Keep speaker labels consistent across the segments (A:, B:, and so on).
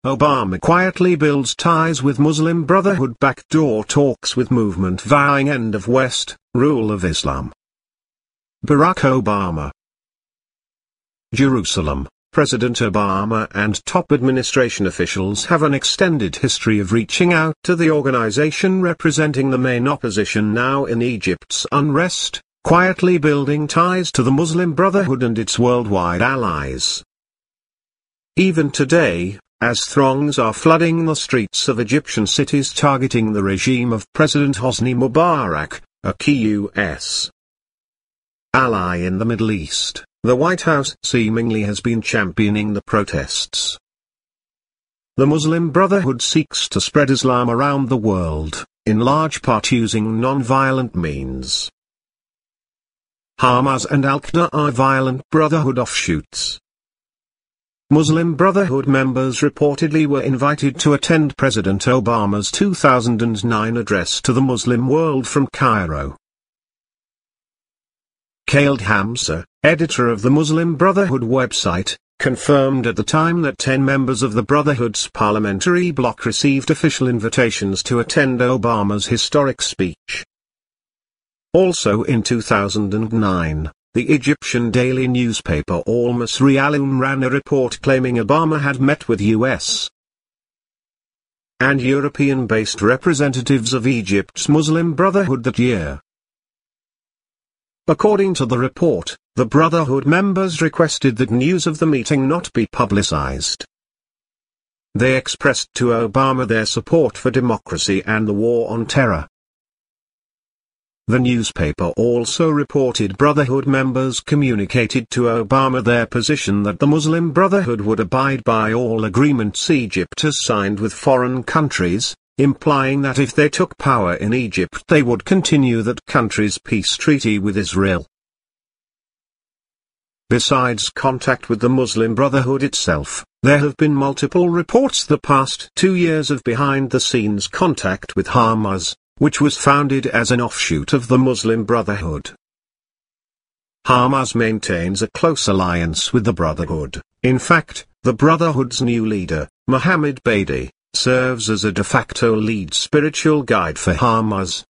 A: Obama quietly builds ties with Muslim Brotherhood. Backdoor talks with movement vowing end of West rule of Islam. Barack Obama. Jerusalem. President Obama and top administration officials have an extended history of reaching out to the organization representing the main opposition now in Egypt's unrest, quietly building ties to the Muslim Brotherhood and its worldwide allies. Even today, as throngs are flooding the streets of Egyptian cities targeting the regime of President Hosni Mubarak, a key U.S. ally in the Middle East, the White House seemingly has been championing the protests. The Muslim Brotherhood seeks to spread Islam around the world, in large part using non-violent means. Hamas and al-qaeda are violent Brotherhood offshoots. Muslim Brotherhood members reportedly were invited to attend President Obama's 2009 address to the Muslim world from Cairo. Khaled Hamza, editor of the Muslim Brotherhood website, confirmed at the time that 10 members of the Brotherhood's parliamentary bloc received official invitations to attend Obama's historic speech. Also in 2009, the Egyptian daily newspaper Al Masri ran a report claiming Obama had met with U.S. and European-based representatives of Egypt's Muslim Brotherhood that year. According to the report, the Brotherhood members requested that news of the meeting not be publicized. They expressed to Obama their support for democracy and the war on terror. The newspaper also reported Brotherhood members communicated to Obama their position that the Muslim Brotherhood would abide by all agreements Egypt has signed with foreign countries, implying that if they took power in Egypt they would continue that country's peace treaty with Israel. Besides contact with the Muslim Brotherhood itself, there have been multiple reports the past 2 years of behind-the-scenes contact with Hamas, which was founded as an offshoot of the Muslim Brotherhood. Hamas maintains a close alliance with the Brotherhood. In fact, the Brotherhood's new leader, Mohammed Baidi, serves as a de facto lead spiritual guide for Hamas.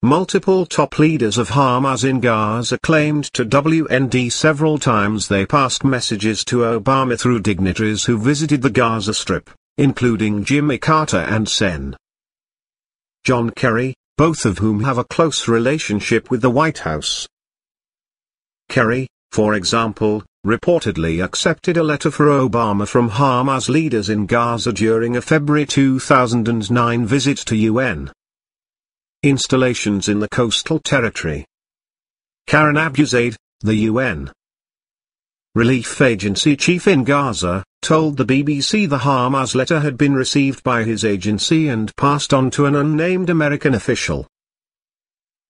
A: Multiple top leaders of Hamas in Gaza claimed to WND several times they passed messages to Obama through dignitaries who visited the Gaza Strip, including Jimmy Carter and Sen. John Kerry, both of whom have a close relationship with the White House. Kerry, for example, reportedly accepted a letter for Obama from Hamas leaders in Gaza during a February 2009 visit to UN installations in the coastal territory. Karen Abuzaid, the UN Relief Agency chief in Gaza, told the BBC the Hamas letter had been received by his agency and passed on to an unnamed American official.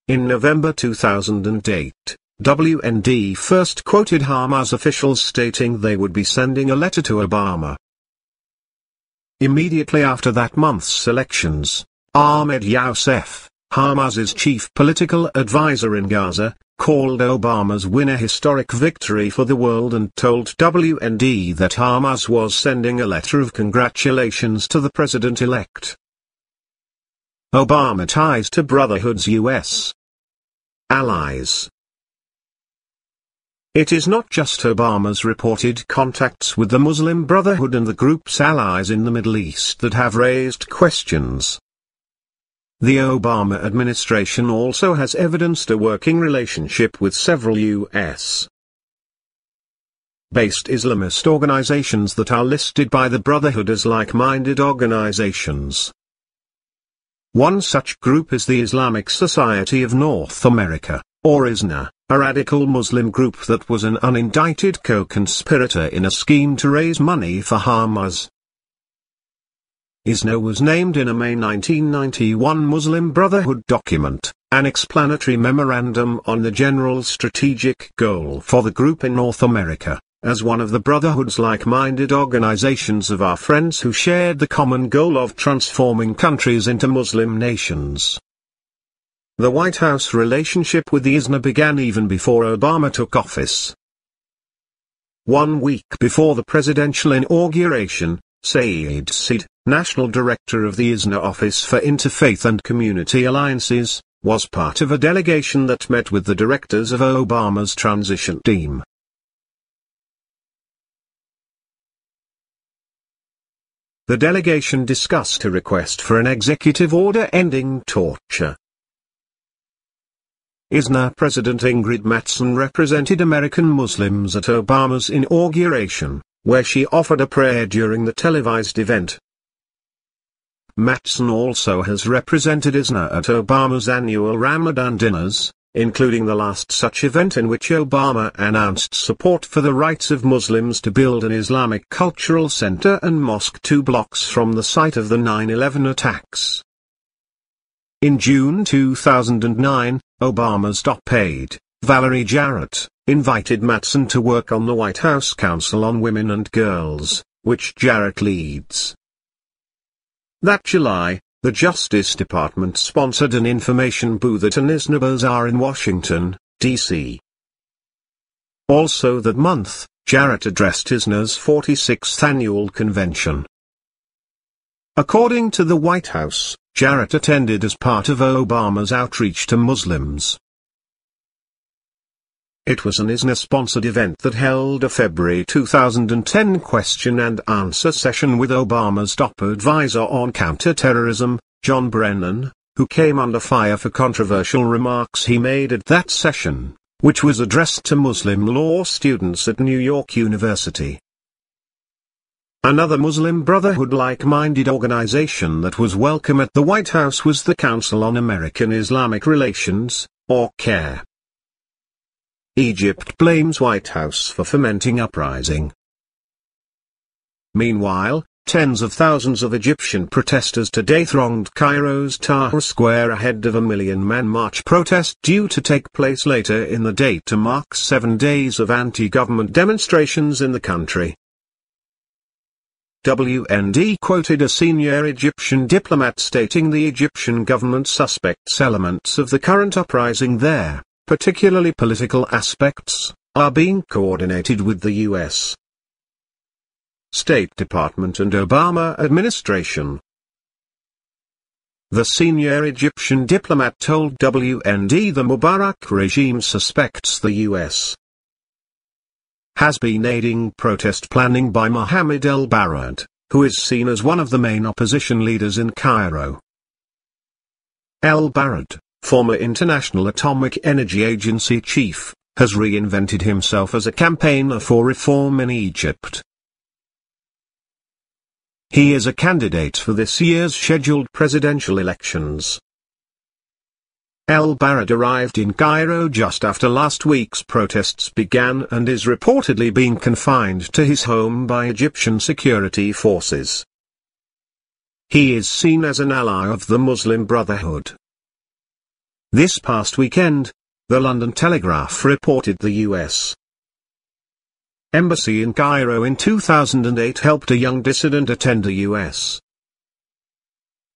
A: In November 2008, WND first quoted Hamas officials stating they would be sending a letter to Obama. Immediately after that month's elections, Ahmed Youssef, Hamas's chief political advisor in Gaza, called Obama's win a historic victory for the world and told WND that Hamas was sending a letter of congratulations to the president-elect. Obama ties to Brotherhood's U.S. allies. It is not just Obama's reported contacts with the Muslim Brotherhood and the group's allies in the Middle East that have raised questions. The Obama administration also has evidenced a working relationship with several U.S. based Islamist organizations that are listed by the Brotherhood as like-minded organizations. One such group is the Islamic Society of North America, or ISNA, a radical Muslim group that was an unindicted co-conspirator in a scheme to raise money for Hamas. ISNA was named in a May 1991 Muslim Brotherhood document, an explanatory memorandum on the general strategic goal for the group in North America, as one of the Brotherhood's like-minded organizations of our friends who shared the common goal of transforming countries into Muslim nations. The White House relationship with the ISNA began even before Obama took office. 1 week before the presidential inauguration, Saeed Said, National Director of the ISNA Office for Interfaith and Community Alliances, was part of a delegation that met with the directors of Obama's transition team. The delegation discussed a request for an executive order ending torture. ISNA President Ingrid Mattson represented American Muslims at Obama's inauguration, where she offered a prayer during the televised event. Mattson also has represented ISNA at Obama's annual Ramadan dinners, including the last such event in which Obama announced support for the rights of Muslims to build an Islamic cultural center and mosque 2 blocks from the site of the 9/11 attacks. In June 2009, Obama's top aide, Valerie Jarrett, invited Mattson to work on the White House Council on Women and Girls, which Jarrett leads. That July, the Justice Department sponsored an information booth at an ISNA bazaar in Washington, D.C. Also that month, Jarrett addressed ISNA's 46th annual convention. According to the White House, Jarrett attended as part of Obama's outreach to Muslims. It was an ISNA-sponsored event that held a February 2010 question and answer session with Obama's top advisor on counterterrorism, John Brennan, who came under fire for controversial remarks he made at that session, which was addressed to Muslim law students at New York University. Another Muslim Brotherhood like-minded organization that was welcome at the White House was the Council on American-Islamic Relations, or CAIR. Egypt blames White House for fomenting uprising. Meanwhile, tens of thousands of Egyptian protesters today thronged Cairo's Tahrir Square ahead of a million-man march protest due to take place later in the day to mark 7 days of anti-government demonstrations in the country. WND quoted a senior Egyptian diplomat stating the Egyptian government suspects elements of the current uprising there, particularly political aspects, are being coordinated with the U.S. State Department and Obama administration. The senior Egyptian diplomat told WND the Mubarak regime suspects the U.S. has been aiding protest planning by Mohammed el-Barad, who is seen as one of the main opposition leaders in Cairo. El-Barad, former International Atomic Energy Agency chief, has reinvented himself as a campaigner for reform in Egypt. He is a candidate for this year's scheduled presidential elections. El-Barad arrived in Cairo just after last week's protests began and is reportedly being confined to his home by Egyptian security forces. He is seen as an ally of the Muslim Brotherhood. This past weekend, the London Telegraph reported the U.S. Embassy in Cairo in 2008 helped a young dissident attend a U.S.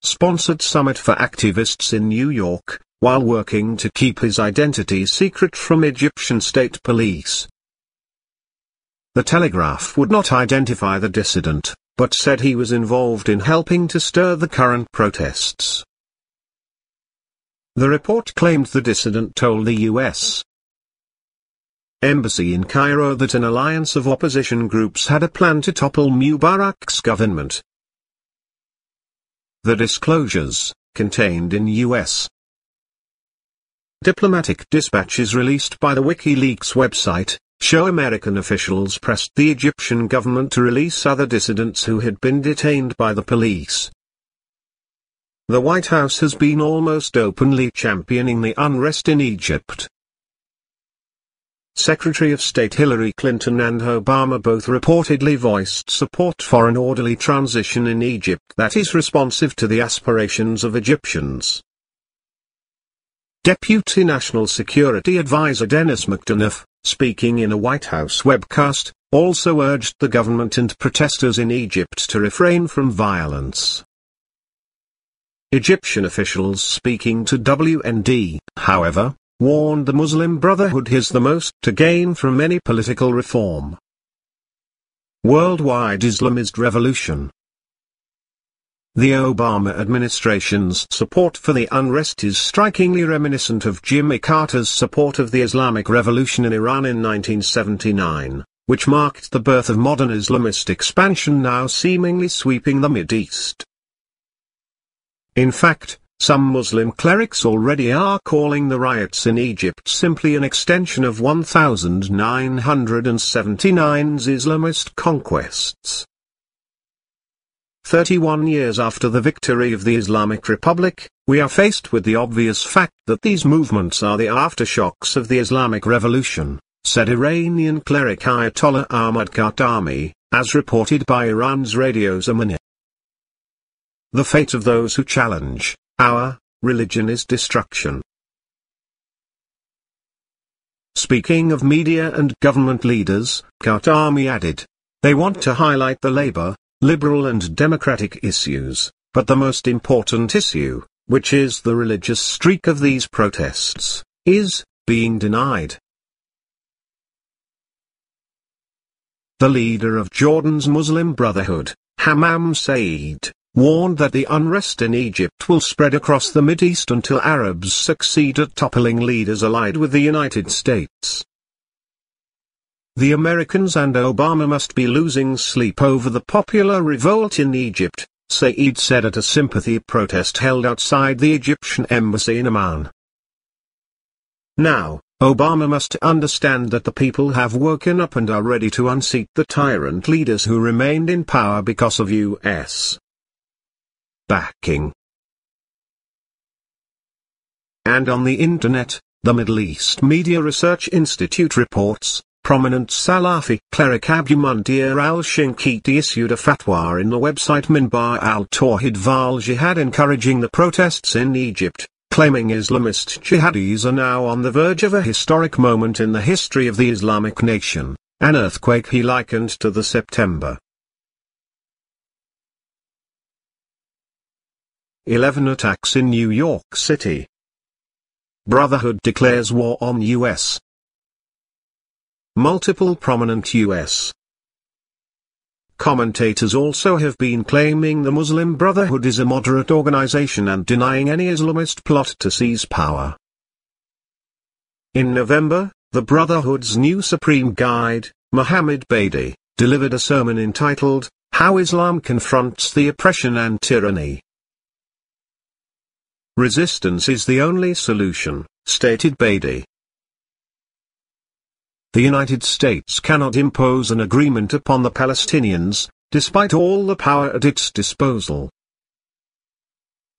A: sponsored summit for activists in New York, while working to keep his identity secret from Egyptian state police. The Telegraph would not identify the dissident, but said he was involved in helping to stir the current protests. The report claimed the dissident told the U.S. Embassy in Cairo that an alliance of opposition groups had a plan to topple Mubarak's government. The disclosures, contained in U.S. diplomatic dispatches released by the WikiLeaks website, show American officials pressed the Egyptian government to release other dissidents who had been detained by the police. The White House has been almost openly championing the unrest in Egypt. Secretary of State Hillary Clinton and Obama both reportedly voiced support for an orderly transition in Egypt that is responsive to the aspirations of Egyptians. Deputy National Security Advisor Dennis McDonough, speaking in a White House webcast, also urged the government and protesters in Egypt to refrain from violence. Egyptian officials speaking to WND, however, warned the Muslim Brotherhood has the most to gain from any political reform. Worldwide Islamist Revolution. The Obama administration's support for the unrest is strikingly reminiscent of Jimmy Carter's support of the Islamic Revolution in Iran in 1979, which marked the birth of modern Islamist expansion now seemingly sweeping the Mideast. In fact, some Muslim clerics already are calling the riots in Egypt simply an extension of 1979's Islamist conquests. 31 years after the victory of the Islamic Republic, we are faced with the obvious fact that these movements are the aftershocks of the Islamic Revolution, said Iranian cleric Ayatollah Ahmad Khatami, as reported by Iran's Radio Zamani. The fate of those who challenge our religion is destruction. Speaking of media and government leaders, Khatami added, they want to highlight the labor, liberal and democratic issues, but the most important issue, which is the religious streak of these protests, is being denied. The leader of Jordan's Muslim Brotherhood, Hammam Saeed, warned that the unrest in Egypt will spread across the Mideast until Arabs succeed at toppling leaders allied with the United States. The Americans and Obama must be losing sleep over the popular revolt in Egypt, Saeed said at a sympathy protest held outside the Egyptian embassy in Amman. Now, Obama must understand that the people have woken up and are ready to unseat the tyrant leaders who remained in power because of U.S. backing. And on the internet, the Middle East Media Research Institute reports, prominent Salafi cleric Abu Mundir al-Shinkiti issued a fatwa in the website Minbar al-Tawhid wal-Jihad encouraging the protests in Egypt, claiming Islamist jihadis are now on the verge of a historic moment in the history of the Islamic nation, an earthquake he likened to the September 11 attacks in New York City. Brotherhood declares war on U.S. Multiple prominent U.S. commentators also have been claiming the Muslim Brotherhood is a moderate organization and denying any Islamist plot to seize power. In November, the Brotherhood's new Supreme Guide, Muhammad Badi, delivered a sermon entitled, How Islam Confronts the Oppression and Tyranny. Resistance is the only solution, stated Badi. The United States cannot impose an agreement upon the Palestinians, despite all the power at its disposal.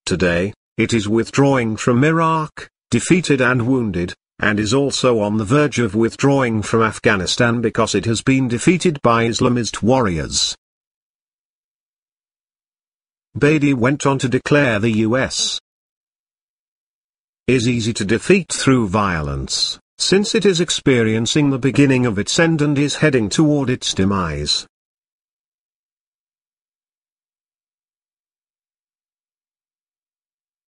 A: Today, it is withdrawing from Iraq, defeated and wounded, and is also on the verge of withdrawing from Afghanistan because it has been defeated by Islamist warriors. Badi went on to declare the U.S. is easy to defeat through violence, since it is experiencing the beginning of its end and is heading toward its demise.